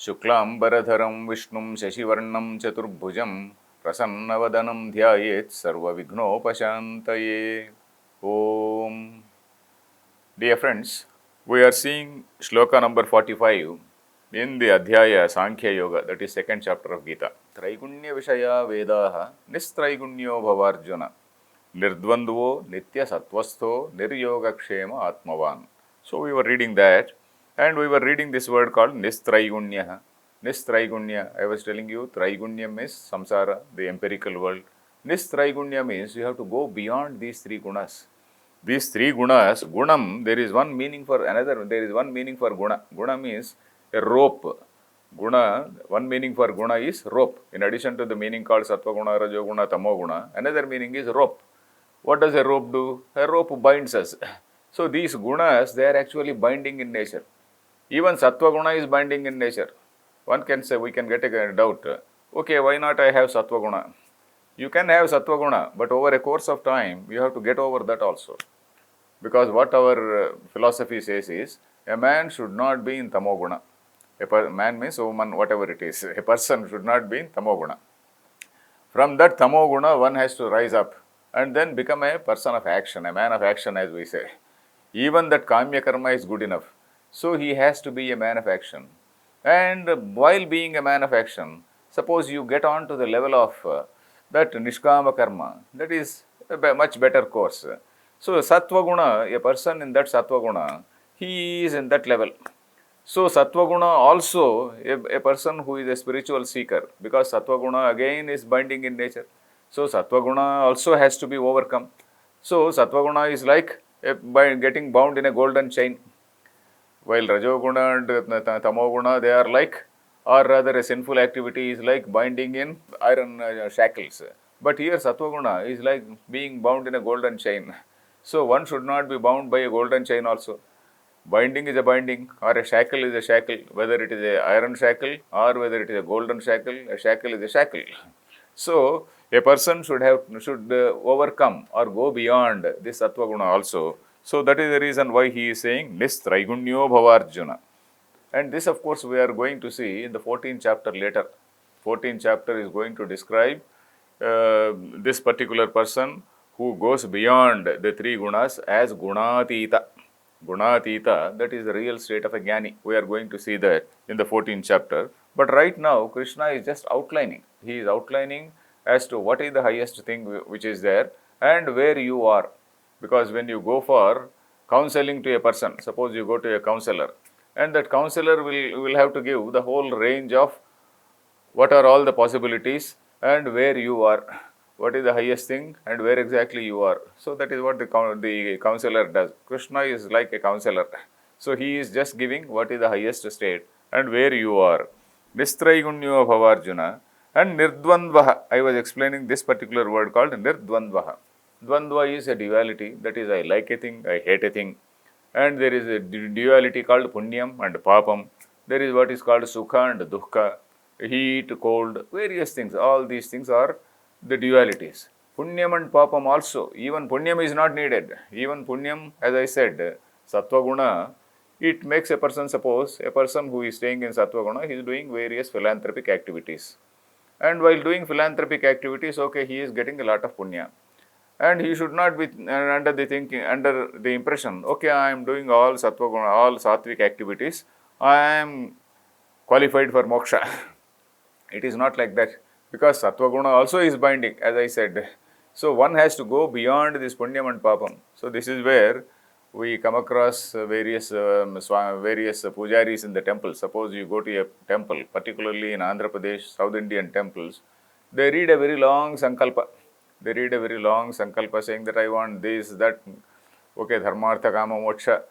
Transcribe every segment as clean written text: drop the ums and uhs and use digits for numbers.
शुक्लांबरधरं विष्णुं शशिवर्णं चतुर्भुजं प्रसन्नवदनं ध्यायेत् सर्वविघ्नोपशान्तये. Om. Dear friends, we are seeing shloka number 45 in the Adhyaya Sankhya Yoga, that is second chapter of Gita. Traigunya Vishaya Vedaha Nistraigunya Bhavarjuna Nirdvandvo Nitya Satvastho Niryogakshema Atmavan. So we were reading that, and we were reading this word called Nistraigunya. Nistraigunya, I was telling you, Traigunyam is samsara, the empirical world. Nistraigunya means you have to go beyond these three gunas. These three gunas, gunam, there is one meaning for another, there is one meaning for guna. Guna means a rope. Guna, one meaning for guna is rope. In addition to the meaning called sattva guna, rajo guna, tamo guna, another meaning is rope. What does a rope do? A rope binds us. So these gunas, they are actually binding in nature. Even sattva guna is binding in nature. One can say, we can get a doubt. Okay, why not I have sattva guna? You can have sattva guna, but over a course of time, you have to get over that also. Because what our philosophy says is, a man should not be in tamoguna. A man means woman, whatever it is. A person should not be in tamoguna. From that tamoguna, one has to rise up and then become a person of action, a man of action, as we say. Even that kamya karma is good enough. So he has to be a man of action. And while being a man of action, suppose you get on to the level of that nishkama karma, that is a much better course. So sattva guna, a person in that sattva guna, he is in that level. So sattva guna also a person who is a spiritual seeker, because sattva guna again is binding in nature. So sattva guna also has to be overcome. So sattva guna is like by getting bound in a golden chain. While rajoguna and tamoguna, they are like, or rather a sinful activity is like binding in iron shackles. But here sattva-guna is like being bound in a golden chain. So one should not be bound by a golden chain also. Binding is a binding, or a shackle is a shackle. Whether it is a iron shackle or whether it is a golden shackle is a shackle. So a person should overcome or go beyond this sattva-guna also. So that is the reason why he is saying Nistraigunyo Bhavarjuna. And this, of course, we are going to see in the 14th chapter later. 14th chapter is going to describe this particular person who goes beyond the three gunas as Gunatita. Gunatita, that is the real state of a Jnani. We are going to see that in the 14th chapter. But right now, Krishna is just outlining. He is outlining as to what is the highest thing which is there and where you are. Because when you go for counseling to a person, suppose you go to a counselor, and that counselor will have to give the whole range of what are all the possibilities and where you are, what is the highest thing and where exactly you are. So that is what the counselor does. Krishna is like a counselor. So he is just giving what is the highest state and where you are. Nistraigunyo Bhavarjuna and Nirdvandvaha. I was explaining this particular word called Nirdvandvaha. Dvandva is a duality, that is, I like a thing, I hate a thing. And there is a duality called punyam and papam. There is what is called sukha and dukkha, heat, cold, various things. All these things are the dualities. Punyam and papam also, even punyam is not needed. Even punyam, as I said, sattva guna, it makes a person, suppose a person who is staying in sattva guna, he is doing various philanthropic activities. And while doing philanthropic activities, okay, he is getting a lot of punya. And he should not be under the impression, okay, I am doing all sattva guna, all sattvic activities, I am qualified for moksha. It is not like that, because sattva guna also is binding, as I said. So one has to go beyond this punyam and papam. So this is where we come across various pujaris in the temple. Suppose you go to a temple, particularly in Andhra Pradesh, South Indian temples, they read a very long sankalpa. They read a very long sankalpa saying that I want this, that, okay, dharmartha, kama, moksha,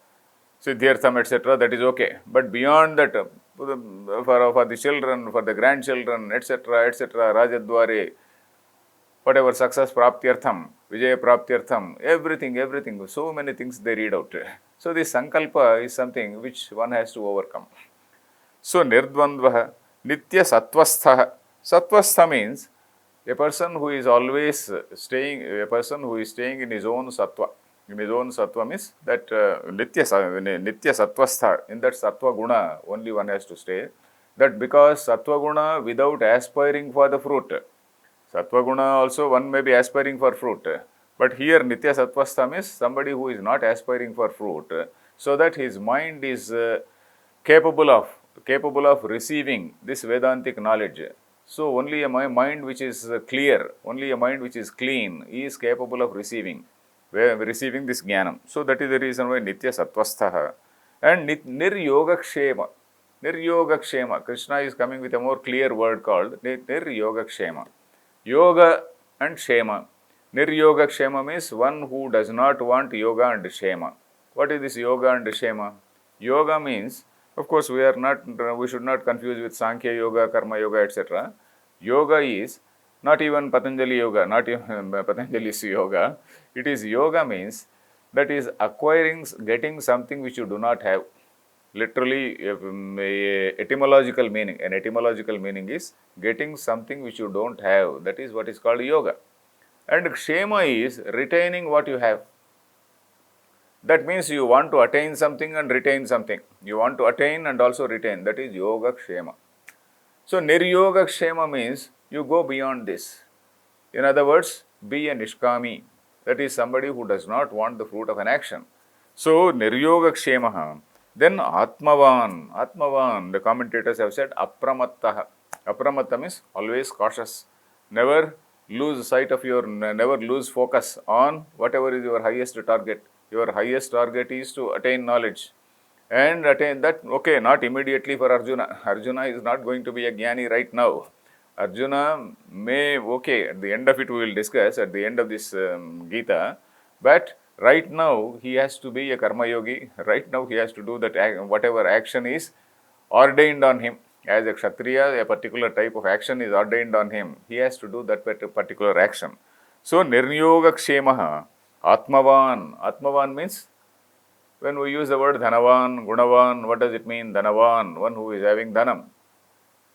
siddhyartham, etc. That is okay. But beyond that, for the children, for the grandchildren, etc., etc., rajadware, whatever, success praptyartham, vijaya praptyartham, everything, so many things they read out. So this sankalpa is something which one has to overcome. So nirdvandvaha, nitya sattvastha. Sattvastha means a person who is always staying in his own sattva. In his own sattva means that nitya sattvastha, in that sattva guna only one has to stay. that because Sattva-guna without aspiring for the fruit. Sattva-guna also one may be aspiring for fruit. But here Nitya Sattvastha means somebody who is not aspiring for fruit, so that his mind is capable of receiving this Vedantic knowledge. So only a mind which is clear, only a mind which is clean is capable of receiving this jnanam. So that is the reason why Nitya Sattvastha. And Niryogakshema. Niryogakshema. Krishna is coming with a more clear word called Niryogakshema. Yoga and Shema. Niryogakshema means one who does not want yoga and Shema. What is this yoga and Shema? Yoga means, of course, we should not confuse with Sankhya Yoga, Karma Yoga, etc. Yoga is not even Patanjali Yoga, not even Patanjali's Yoga. It is yoga means that is acquiring, getting something which you do not have. Literally, etymological meaning. An etymological meaning is getting something which you don't have. That is what is called yoga. And Kshema is retaining what you have. That means you want to attain something and retain something. You want to attain and also retain. That is Yoga Kshema. So Niryoga Kshema means you go beyond this. In other words, be a Nishkami. That is somebody who does not want the fruit of an action. So Niryoga Kshemaha. Then Atmavan. Atmavan, the commentators have said Apramattaha. Apramatta means always cautious. Never lose sight of never lose focus on whatever is your highest target. Your highest target is to attain knowledge. And attain that, okay, not immediately for Arjuna. Arjuna is not going to be a jnani right now. Arjuna may, okay, at the end of it we will discuss, at the end of this Gita, but right now he has to be a karma yogi. Right now he has to do that whatever action is ordained on him. As a Kshatriya, a particular type of action is ordained on him. He has to do that particular action. So, Niryoga Kshemaha, Atmavan. Atmavan means, when we use the word Dhanavan, Gunavan, what does it mean? Dhanavan, one who is having Dhanam.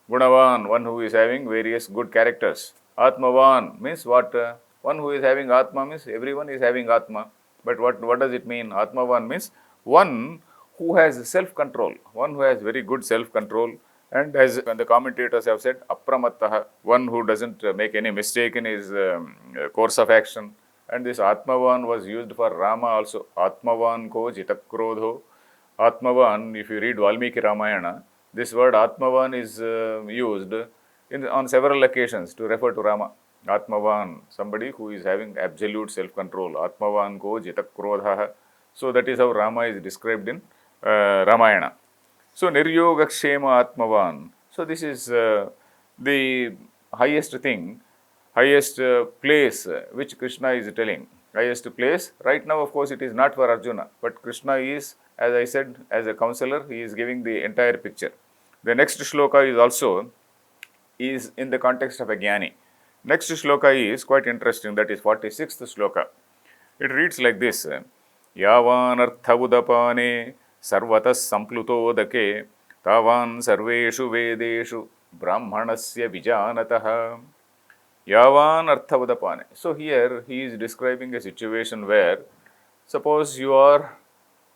Gunavan, one who is having various good characters. Atmavan means what? One who is having Atma means everyone is having Atma. But what does it mean? Atmavan means one who has self-control, one who has very good self-control. And as the commentators have said, Apramattaha, one who doesn't make any mistake in his course of action. And this Atmavan was used for Rama also. Atmavan ko jitakrodho. Atmavan, if you read Valmiki Ramayana, this word Atmavan is used on several occasions to refer to Rama. Atmavan, somebody who is having absolute self-control. Atmavan ko jitakrodha. So that is how Rama is described in Ramayana. So Niryoga Kshema Atmavan. So this is the highest thing, highest place which Krishna is telling. Highest place. Right now, of course, it is not for Arjuna, but Krishna is, as I said, as a counselor, he is giving the entire picture. The next shloka is also in the context of a jnani. Next shloka is quite interesting. That is 46th shloka. It reads like this: Yavan arthavudapane sarvatas samplutodake tavan sarveshu vedeshu brahmanasya vijanatah. Yavan arthavudapane. So here he is describing a situation where, suppose you are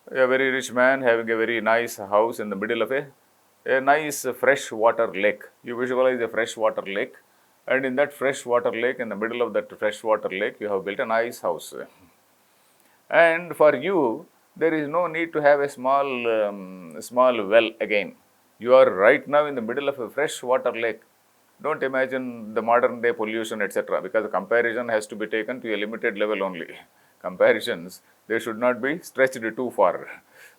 a very rich man having a very nice house in the middle of a nice fresh water lake. You visualize a fresh water lake, and in that fresh water lake, in the middle of that fresh water lake, you have built a nice house. And for you, there is no need to have a small well again. You are right now in the middle of a fresh water lake. Don't imagine the modern day pollution, etc. because the comparison has to be taken to a limited level only. Comparisons, they should not be stretched too far.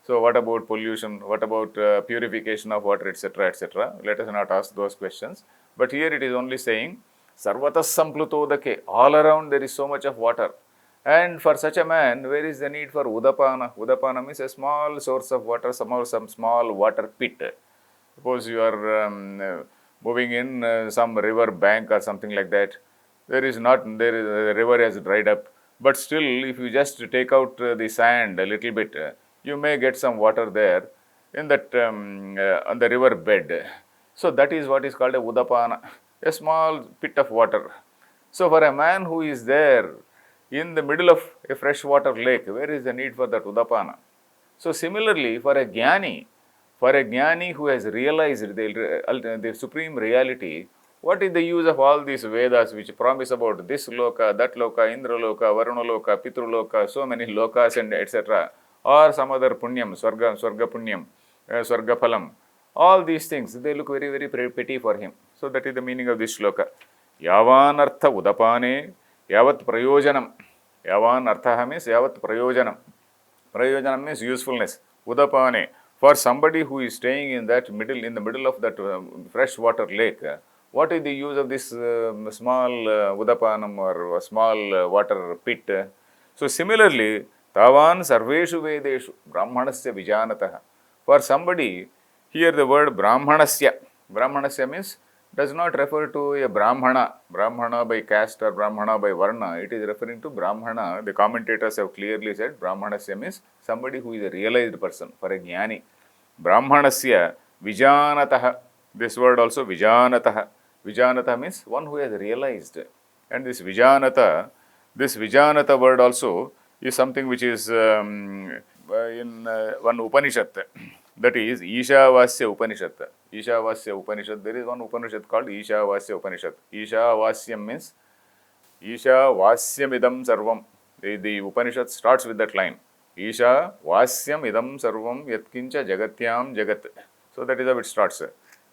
So what about pollution? What about purification of water, etc., etc.? Let us not ask those questions. But here it is only saying, Sarvatas samplutodake, all around there is so much of water. And for such a man, where is the need for Udapana? Udapana means a small source of water, some small water pit. Suppose you are moving in some river bank or something like that. The river has dried up. But still, if you just take out the sand a little bit, you may get some water there in that on the river bed. So that is what is called a Udapana, a small pit of water. So for a man who is there in the middle of a freshwater lake, where is the need for that Udapana? So similarly, for a jnani, For a jnani who has realized the supreme reality, what is the use of all these Vedas which promise about this loka, that loka, Indra loka, Varuna loka, Pitru loka, so many lokas and etc. Or some other punyam, swarga punyam, swarga phalam. All these things, they look very, very petty for him. So that is the meaning of this shloka. Yavan artha udapane, yavat prayojanam. Yavan artha means yavat prayojanam. Prayojanam means usefulness. Udapane. For somebody who is staying in the middle of that freshwater lake, what is the use of this small udapanam or small water pit? So similarly, tavan sarveshu vedeshu brahmanasya vijanatah. For somebody, here the word brahmanasya means does not refer to a brahmana by caste or brahmana by varna. It is referring to brahmana. The commentators have clearly said brahmanasya means somebody who is a realized person, for a jnani. Brahmanasya vijanatah. This word also vijanatah. Vijanatah means one who has realized. And this vijanata word also is something which is in one Upanishad. That is Ishavasya Upanishad. Ishavasya Upanishad. There is one Upanishad called Ishavasya Upanishad. Ishavasyam means Isha Vasyam idam sarvam. The Upanishad starts with that line. Isha Vasyam idam sarvam yatkincha jagatyam jagat. So that is how it starts.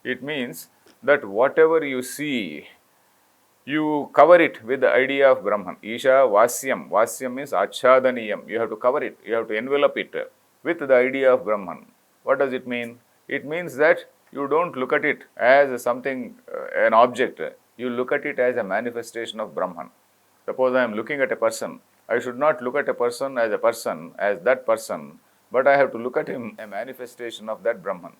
It means that whatever you see, you cover it with the idea of Brahman. Isha Vasyam. Vasyam means Achhadaniyam. You have to cover it. You have to envelop it with the idea of Brahman. What does it mean? It means that you don't look at it as something, an object. You look at it as a manifestation of Brahman. Suppose I am looking at a person. I should not look at a person, as that person, but I have to look at him, a manifestation of that Brahman.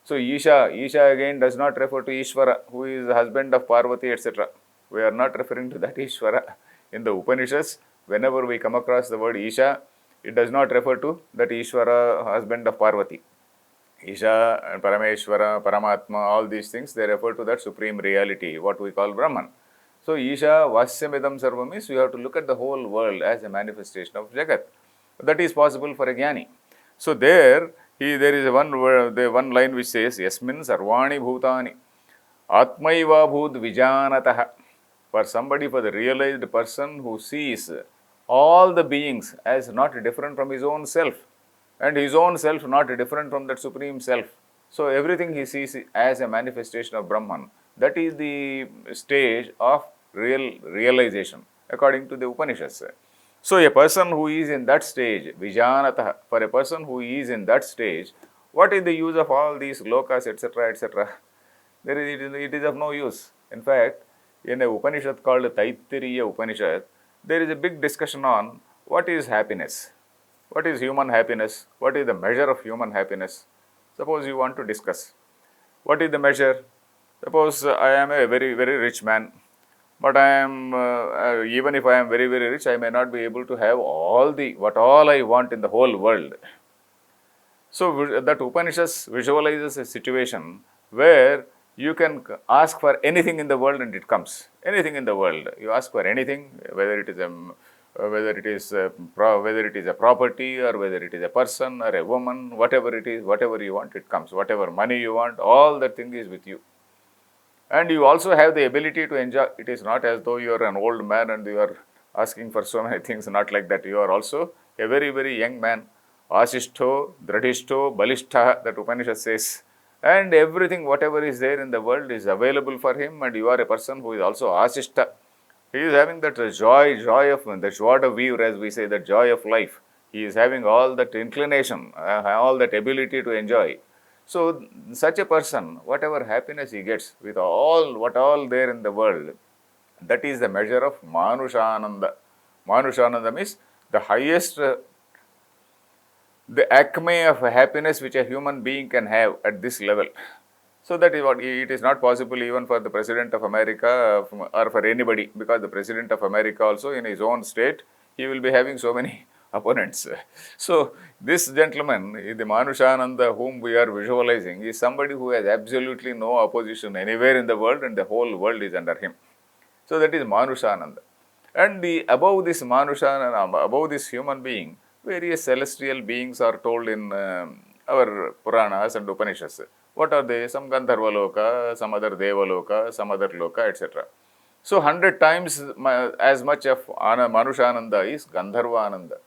So Isha again does not refer to Ishvara, who is the husband of Parvati, etc. We are not referring to that Ishvara. In the Upanishads, whenever we come across the word Isha, it does not refer to that Ishvara, husband of Parvati. Isha and Parameshwara, Paramatma, all these things, they refer to that supreme reality, what we call Brahman. So Isha Vasyamidam Sarvam means you have to look at the whole world as a manifestation of Jagat. That is possible for a jnani. So there is one line which says, Yasmin Sarvani Bhutani Atmaiva Bhut Vijanatah. For the realized person who sees all the beings as not different from his own self, and his own self not different from that supreme self. So everything he sees as a manifestation of Brahman. That is the stage of realization according to the Upanishads. So a person who is in that stage, Vijanatah, for a person who is in that stage, what is the use of all these lokas, etc., etc.? It is of no use. In fact, in a Upanishad called Taittiriya Upanishad, there is a big discussion on what is happiness. What is human happiness? What is the measure of human happiness? Suppose you want to discuss. What is the measure? Suppose I am a very, very rich man, but I am, even if I am very, very rich, I may not be able to have all I want in the whole world. So that Upanishads visualizes a situation where you can ask for anything in the world and it comes. Anything in the world. You ask for anything, whether it is a property or whether it is a person or a woman, whatever it is, whatever you want, it comes. Whatever money you want, all that thing is with you. And you also have the ability to enjoy. It is not as though you are an old man and you are asking for so many things, not like that. You are also a very, very young man. Asishto, Dradhishto, Balishtha, that Upanishad says. And everything, whatever is there in the world is available for him, and you are a person who is also Asishta. He is having that joy of the joie de vivre, as we say, the joy of life. He is having all that inclination, all that ability to enjoy. So, such a person, whatever happiness he gets with all there in the world, that is the measure of Manushananda. Manushananda means the highest, the acme of happiness which a human being can have at this level. So that is what it is not possible even for the President of America or for anybody, because the President of America also in his own state, he will be having so many opponents. So this gentleman, the Manushananda whom we are visualizing, is somebody who has absolutely no opposition anywhere in the world and the whole world is under him. So that is Manushananda. And above this human being, various celestial beings are told in our Puranas and Upanishads. What are they? Some Gandharva Loka, some other Deva Loka, some other Loka, etc. So 100 times as much of Manushananda is Gandharva Ananda.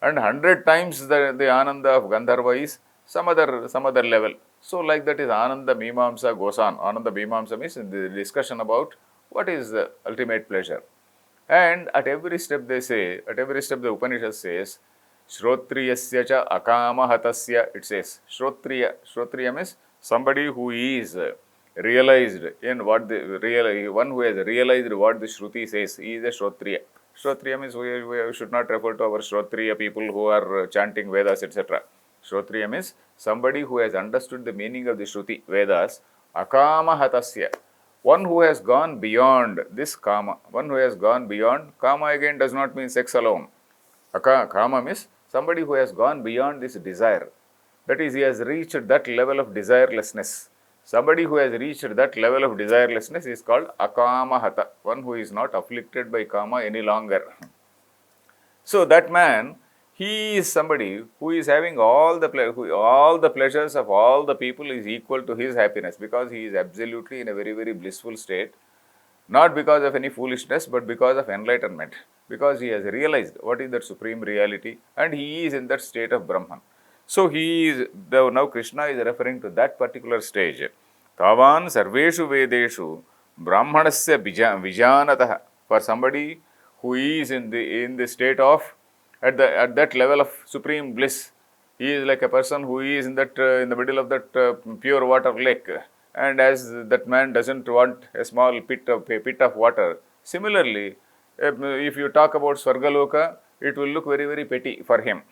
And 100 times the Ananda of Gandharva is some other level. So like that is Ananda Mimamsa Gosan. Ananda Mimamsa means the discussion about what is the ultimate pleasure. And at every step they say, at every step the Upanishad says, Shrotriyasya cha akama hatasya, it says. Shrotriya means somebody who is realized in what the one who has realized what the Shruti says, he is a Shrotriya. Shrotriya means we should not refer to our Shrotriya people who are chanting Vedas, etc. Shrotriya means somebody who has understood the meaning of the Shruti, Vedas, akama hatasya. One who has gone beyond this kama, one who has gone beyond, kama again does not mean sex alone. Kama means somebody who has gone beyond this desire. That is, he has reached that level of desirelessness. Somebody who has reached that level of desirelessness is called akama hata, one who is not afflicted by kama any longer. So that man, he is somebody who is having all the pleasures of all the people is equal to his happiness, because he is absolutely in a very, very blissful state, not because of any foolishness, but because of enlightenment, because he has realized what is that supreme reality, and he is in that state of Brahman. So now Krishna is referring to that particular stage. Tavan sarveshu vedeshu brahmanasya vijanatah. For somebody who is in the state of at that level of supreme bliss, he is like a person who is in the middle of that pure water lake, and as that man doesn't want a small pit of water. Similarly, if you talk about Swargaloka, it will look very, very petty for him.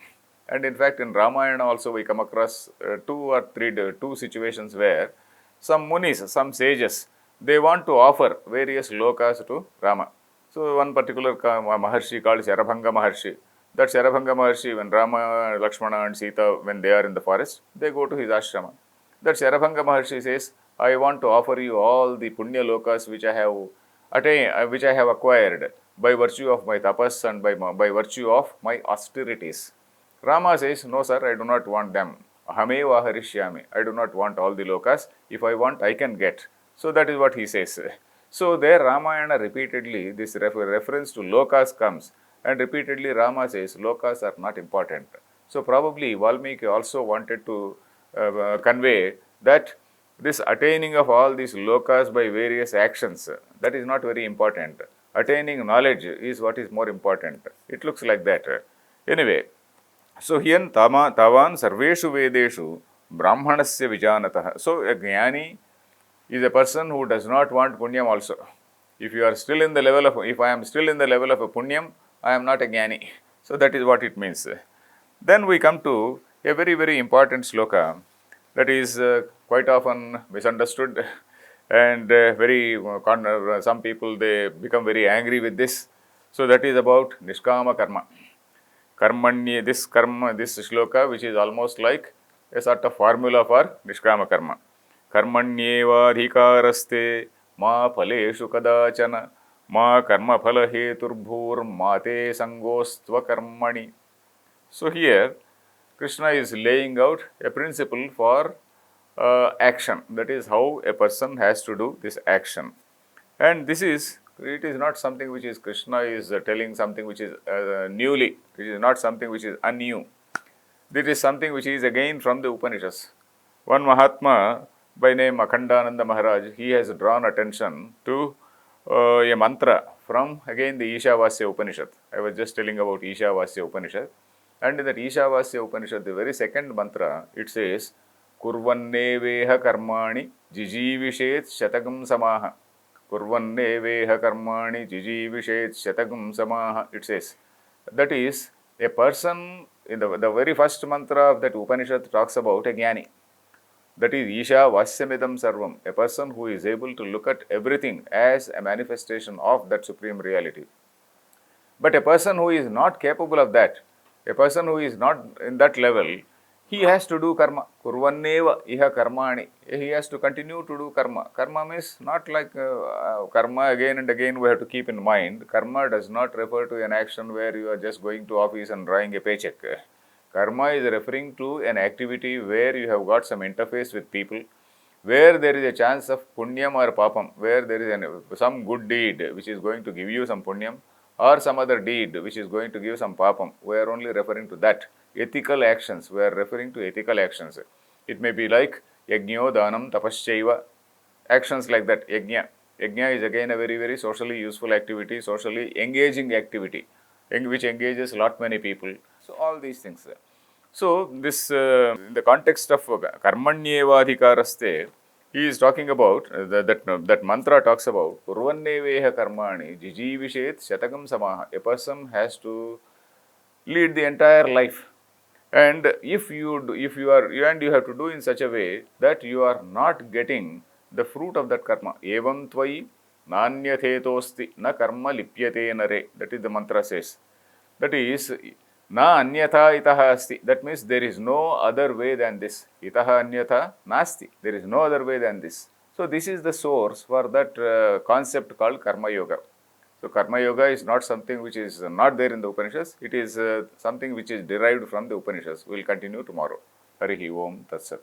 And in fact, in Ramayana also we come across two situations where some munis, some sages, they want to offer various lokas to Rama. So one particular Maharshi called Sharabhanga Maharshi. That Sharabhanga Maharshi, when Rama, Lakshmana and Sita, when they are in the forest, they go to his ashrama. That Sharabhanga Maharshi says, I want to offer you all the punya lokas which I have attained, which I have acquired by virtue of my tapas and by virtue of my austerities. Rama says, no sir, I do not want them. Ahameva harishyami. I do not want all the lokas. If I want, I can get. So that is what he says. So there Ramayana repeatedly, this reference to lokas comes, and repeatedly Rama says, lokas are not important. So probably Valmiki also wanted to convey that this attaining of all these lokas by various actions, that is not very important. Attaining knowledge is what is more important. It looks like that. Anyway, so here tavan sarveshu vedeshu brahmanasya vijanatah. So a jnani is a person who does not want punyam also. If I am still in the level of a punyam, I am not a jnani. So that is what it means. Then we come to a very, very important sloka that is quite often misunderstood, and some people, they become very angry with this. So that is about nishkama karma. This shloka, which is almost like a sort of formula for nishkama karma. Karmanyeva adhikaraste ma phaleshu kadachana ma karma phala heturbhur mate sangostva karmani. So here Krishna is laying out a principle for action. That is how a person has to do this action. And it is not something which is Krishna is telling something which is newly. It is not something which is anew. This is something which is again from the Upanishads. One Mahatma by name Akhandananda Maharaj, he has drawn attention to a mantra from again the Ishavasya Upanishad. I was just telling about Ishavasya Upanishad. And in that Ishavasya Upanishad, the very second mantra, it says, Kurvanneveha karmani jijivishet shatagam samaha. Kurvanneveha karmani jijivishet shatagam samaha. It says, that is, a person, in the very first mantra of that Upanishad talks about a jnani. That is Isha Vasyamidam Sarvam, a person who is able to look at everything as a manifestation of that supreme reality. But a person who is not capable of that, a person who is not in that level, he has to do karma. Kurvanneva iha karmani. He has to continue to do karma. Karma means not like karma again and again we have to keep in mind. Karma does not refer to an action where you are just going to office and drawing a paycheck. Karma is referring to an activity where you have got some interface with people, where there is a chance of punyam or papam, where there is some good deed which is going to give you some punyam, or some other deed which is going to give some papam. We are only referring to that. Ethical actions, we are referring to ethical actions. It may be like yajño dhanam tapaschaiva, actions like that. Yajna is again a very, very socially useful activity, socially engaging activity, which engages lot many people. So all these things. So this, in the context of karmanyevadhikaraste, he is talking about, that mantra talks about kurvanneveha karmani jijivishet shatakam samaha. A person has to lead the entire life. And if you have to do in such a way that you are not getting the fruit of that karma. Evam tvai nanyatetosti na karma lipyate nare. That is the mantra says. That is, na anyatha itaha asti. That means there is no other way than this. Itaha anyatha nasti. There is no other way than this. So this is the source for that concept called karma yoga. So karma yoga is not something which is not there in the Upanishads. It is something which is derived from the Upanishads. We will continue tomorrow. Harihi Om Tat Sat.